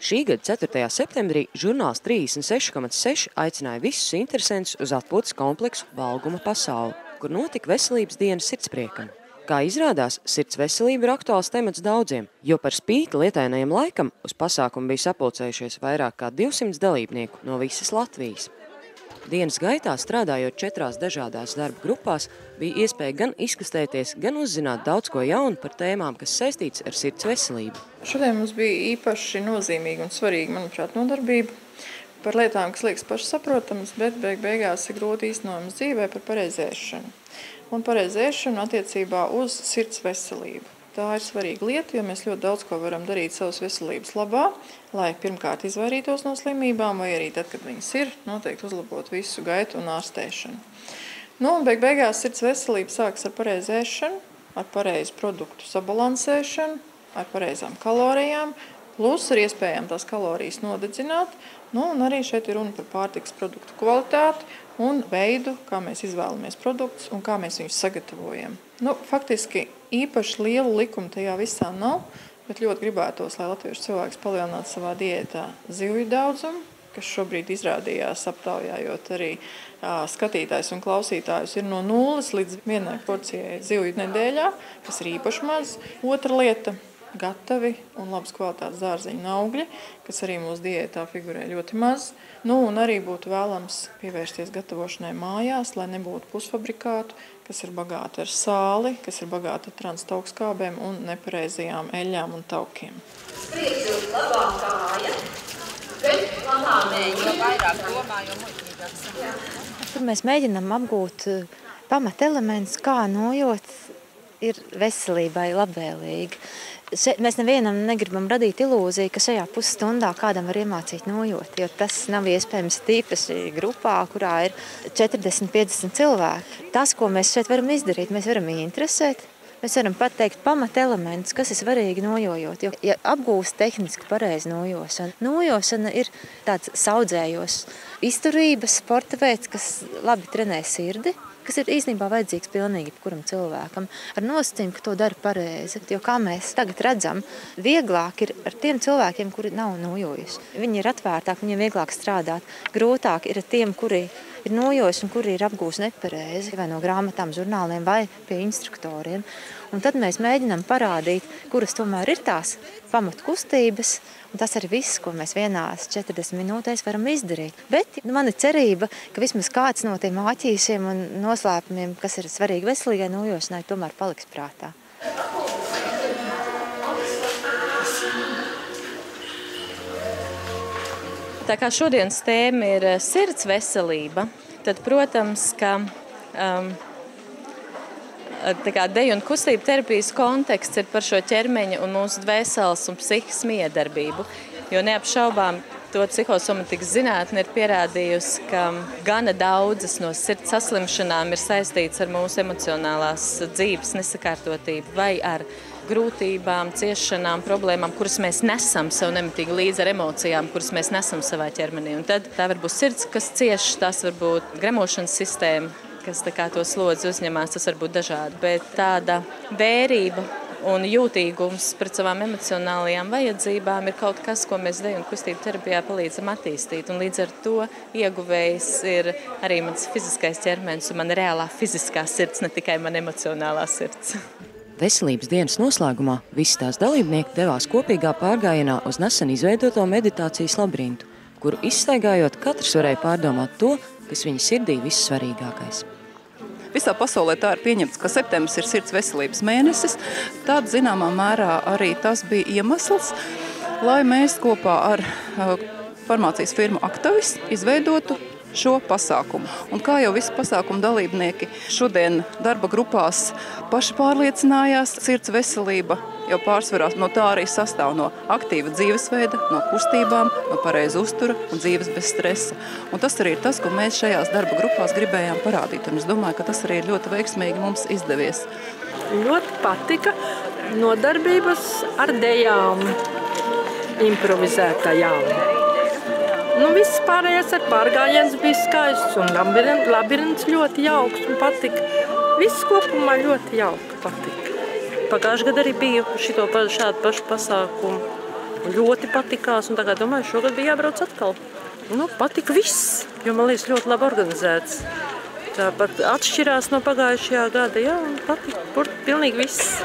Šī gada 4. septembrī žurnāls 36,6 aicināja visus interesantus uz atpūtas kompleksu Valguma pasauli, kur notika veselības diena sirdspriekam. Kā izrādās, sirds veselība ir aktuāls temats daudziem, jo par spīti lietainajam laikam uz pasākumu bija sapulcējušies vairāk kā 200 dalībnieku no visas Latvijas. Dienas gaitā, strādājot 4 dažādās darba grupās, bija iespēja gan izkustēties, gan uzzināt daudz ko jaunu par tēmām, kas saistīts ar sirds veselību. Šodien mums bija īpaši nozīmīga un svarīga, manuprāt, nodarbība par lietām, kas liekas pašsaprotamas, bet beigās ir grūti īstenojams dzīvē par pareizēšanu. Un pareizēšanu attiecībā uz sirds veselību. Tā ir svarīga lieta, jo mēs ļoti daudz ko varam darīt savas veselības labā, lai pirmkārt izvairītos no slimībām, vai arī tad, kad viņas ir, noteikti uzlabot visu gaitu un ārstēšanu. Un beigās sirds veselība sākas ar pareizēšanu, ar pareizu produktu sabalansēšanu, ar pareizām kalorijām, plus ar iespējām tās kalorijas nodedzināt. Un arī šeit ir runa par pārtikas produktu kvalitāti un veidu, kā mēs izvēlamies produktus un kā mēs viņus sagatavojam. Faktiski īpaši liela likuma tajā visā nav, bet ļoti gribētos, lai latviešu cilvēks palielinātu savā diētā zivju daudzumu, kas šobrīd izrādījās aptaujājot arī skatītājus un klausītājus, ir no 0 līdz 1 porcijai zivju nedēļā, kas ir īpaši maz. Otra lieta – gatavi un labas kvalitātes dārzeņu augļi, kas arī mūsu diētā figurē ļoti maz. Un arī būtu vēlams pievērsties gatavošanai mājās, lai nebūtu pusfabrikātu, kas ir bagāti ar sāli, kas ir bagāti ar transtaugskābēm un nepareizajām eļļām un taukiem. Priekšūt labā kāja, bet labā mēģi. Jo vairāk domā, jo muļķīgāks. Tur mēs mēģinām apgūt pamatelementus, kā nojot ir veselībai labvēlīgi. Mēs nevienam negribam radīt ilūziju, ka šajā pusstundā kādam var iemācīt nojot, jo tas nav iespējams tīpaši grupā, kurā ir 40-50 cilvēki. Tas, ko mēs šeit varam izdarīt, mēs varam interesēt, mēs varam pateikt pamatelementus, kas ir svarīgi nojojot. Jo, ja apgūst tehniski pareizi nojošana ir tāds saudzējos izturības sporta veids, kas labi trenē sirdi, kas ir īstenībā vajadzīgs pilnīgi kuram cilvēkam, ar nosacījumu, ka to dara pareizi. Jo, kā mēs tagad redzam, vieglāk ir ar tiem cilvēkiem, kuri nav nojojuši. Viņi ir atvērtāki, viņiem vieglāk strādāt. Grūtāk ir ar tiem, kuri ir nojojuši un kuri ir apgūši nepareizi, vai no grāmatām, žurnāliem, vai pie instruktoriem. Un tad mēs mēģinām parādīt, kuras tomēr ir tās pamatkustības, un tas ir viss, ko mēs vienās 40 minūtēs varam izdarīt. Bet man ir cerība, ka vismaz kāds no tiem āķīšiem un noslēpumiem, kas ir svarīgi veselīgai nojošanai, tomēr paliks prātā. Tā kā šodienas tēma ir sirds veselība, tad, protams, ka deju un kustību terapijas konteksts ir par šo ķermeņa un mūsu dvēseles un psihiskas miedarbību, jo neapšaubām to psihosomatikas zinātne ir pierādījusi, ka gana daudzas no sirds saslimšanām ir saistītas ar mūsu emocionālās dzīves nesakārtotību vai ar grūtībām, ciešanām, problēmām, kuras mēs nesam sev nemitīgi līdzi ar emocijām, kuras mēs nesam savā ķermenī. Un tad tā var būt sirds, kas cieš, tās var būt gremošanas sistēma, kas to slodzi uzņemās, tas var būt dažādi. Bet tāda vērība un jūtīgums pret savām emocionālajām vajadzībām ir kaut kas, ko mēs deju un kustību terapijā palīdzam attīstīt. Un līdz ar to ieguvējs ir arī mans fiziskais ķermenis un mana reālā fiziskā sirds, ne tikai mana emocionālā sirds. Veselības dienas noslēgumā visi tās dalībnieki devās kopīgā pārgājienā uz nesen izveidoto meditācijas labirintu, kuru izstaigājot katrs varēja pārdomāt to, kas viņa sirdī vissvarīgākais. Visā pasaulē tā ir pieņemts, ka septembris ir sirds veselības mēnesis. Tad, zināmā mērā, arī tas bija iemesls, lai mēs kopā ar farmācijas firmu Actavis izveidotu šo pasākumu. Un kā jau visi pasākumu dalībnieki šodien darba grupās paši pārliecinājās, sirds veselība jau pārsvarā no tā arī sastāv no aktīva dzīvesveida, no kustībām, no pareiza uztura un dzīves bez stresa. Un tas arī ir tas, ko mēs šajās darba grupās gribējām parādīt. Un es domāju, ka tas arī ir ļoti veiksmīgi mums izdevies. Ļoti patika nodarbības ar dejām, improvizētajām. Viss pārējais ar pārgājiens bija skaists un labirints ļoti jauks un patika. Viss kopumā ļoti jauki patika. Pagājušajā gadā arī biju šādu pašu pasākumu. Ļoti patikās, un tagad domāju, šogad bija jābrauc atkal. Nu, patika viss, jo man liekas ļoti labi organizēts. Tāpat atšķirās no pagājušajā gada, jā, un patika pilnīgi viss.